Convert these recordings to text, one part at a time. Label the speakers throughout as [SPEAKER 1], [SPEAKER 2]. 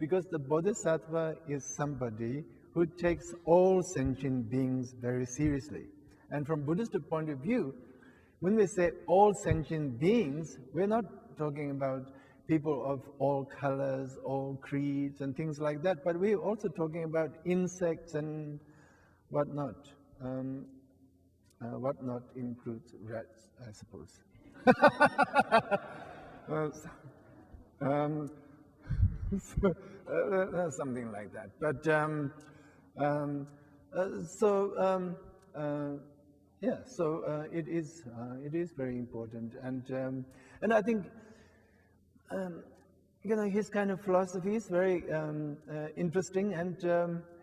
[SPEAKER 1] Because the Bodhisattva is somebody who takes all sentient beings very seriously. And from Buddhist point of view, when we say all sentient beings, we're not talking about people of all colors, all creeds, and things like that, but we're also talking about insects and whatnot. Whatnot includes rats, I suppose. Something like that. But it is very important, and I think his kind of philosophy is very interesting and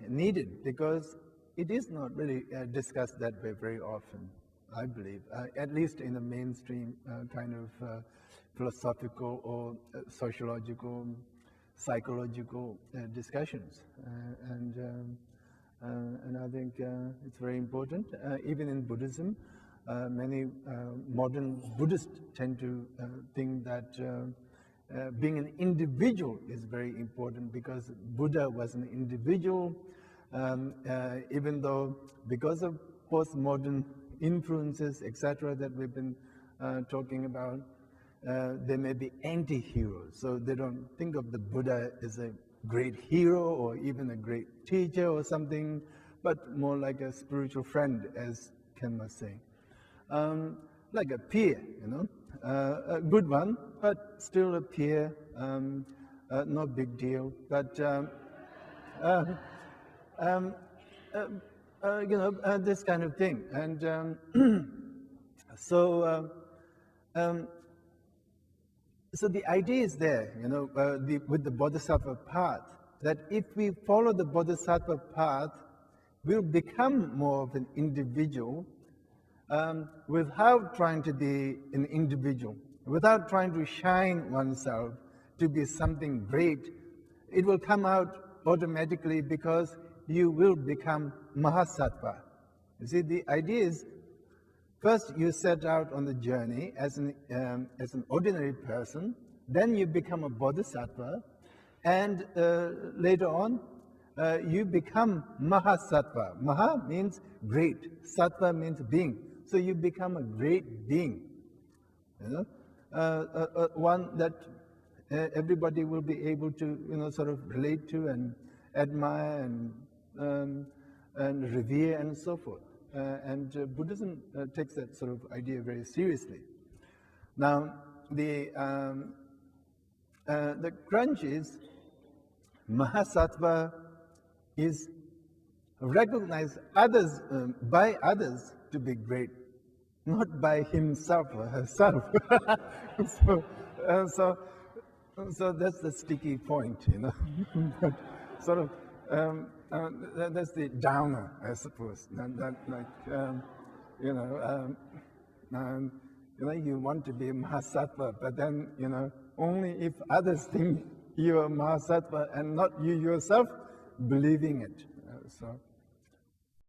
[SPEAKER 1] needed, because it is not really discussed that way very often, I believe, at least in the mainstream kind of philosophical or sociological, psychological discussions, and I think it's very important. Even in Buddhism, many modern Buddhists tend to think that being an individual is very important, because Buddha was an individual, even though because of postmodern influences, etc., that we've been talking about, they may be anti-heroes. So they don't think of the Buddha as a great hero or even a great teacher or something, but more like a spiritual friend, as Ken was saying. Like a peer, a good one, but still a peer, no big deal. But this kind of thing, and so the idea is there, with the Bodhisattva path, that if we follow the Bodhisattva path, we'll become more of an individual, without trying to be an individual, without trying to shine oneself to be something great. It will come out automatically, because you will become Mahasattva. You see, the idea is, first you set out on the journey as an ordinary person, then you become a Bodhisattva, and later on you become Mahasattva. Maha means great, Sattva means being. So you become a great being, one that everybody will be able to, sort of relate to and admire and revere and so forth. And Buddhism takes that sort of idea very seriously. Now, the crunch is, Mahasattva is recognized by others to be great, not by himself or herself. So that's the sticky point, But sort of that's the downer, I suppose. You want to be a Mahasattva, but then only if others think you are Mahasattva and not you yourself believing it.